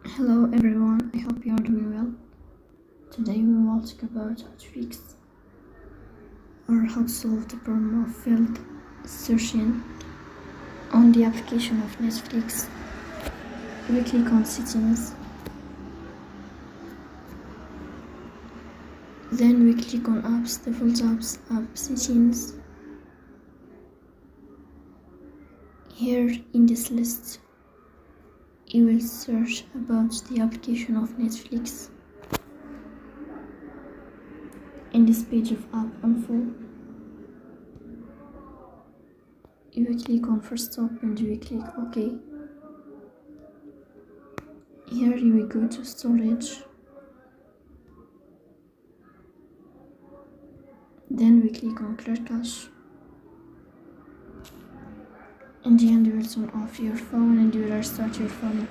Hello everyone, I hope you are doing well. Today we will talk about how to fix or how to solve the problem of failed searching on the application of Netflix. We click on settings, then we click on apps, default apps, app settings. Here in this list you will search about the application of Netflix. In this page of app info, you will click on first stop and you will click OK. Here you will go to storage, then we click on clear cache. In the end you will turn off your phone and you will restart your phone.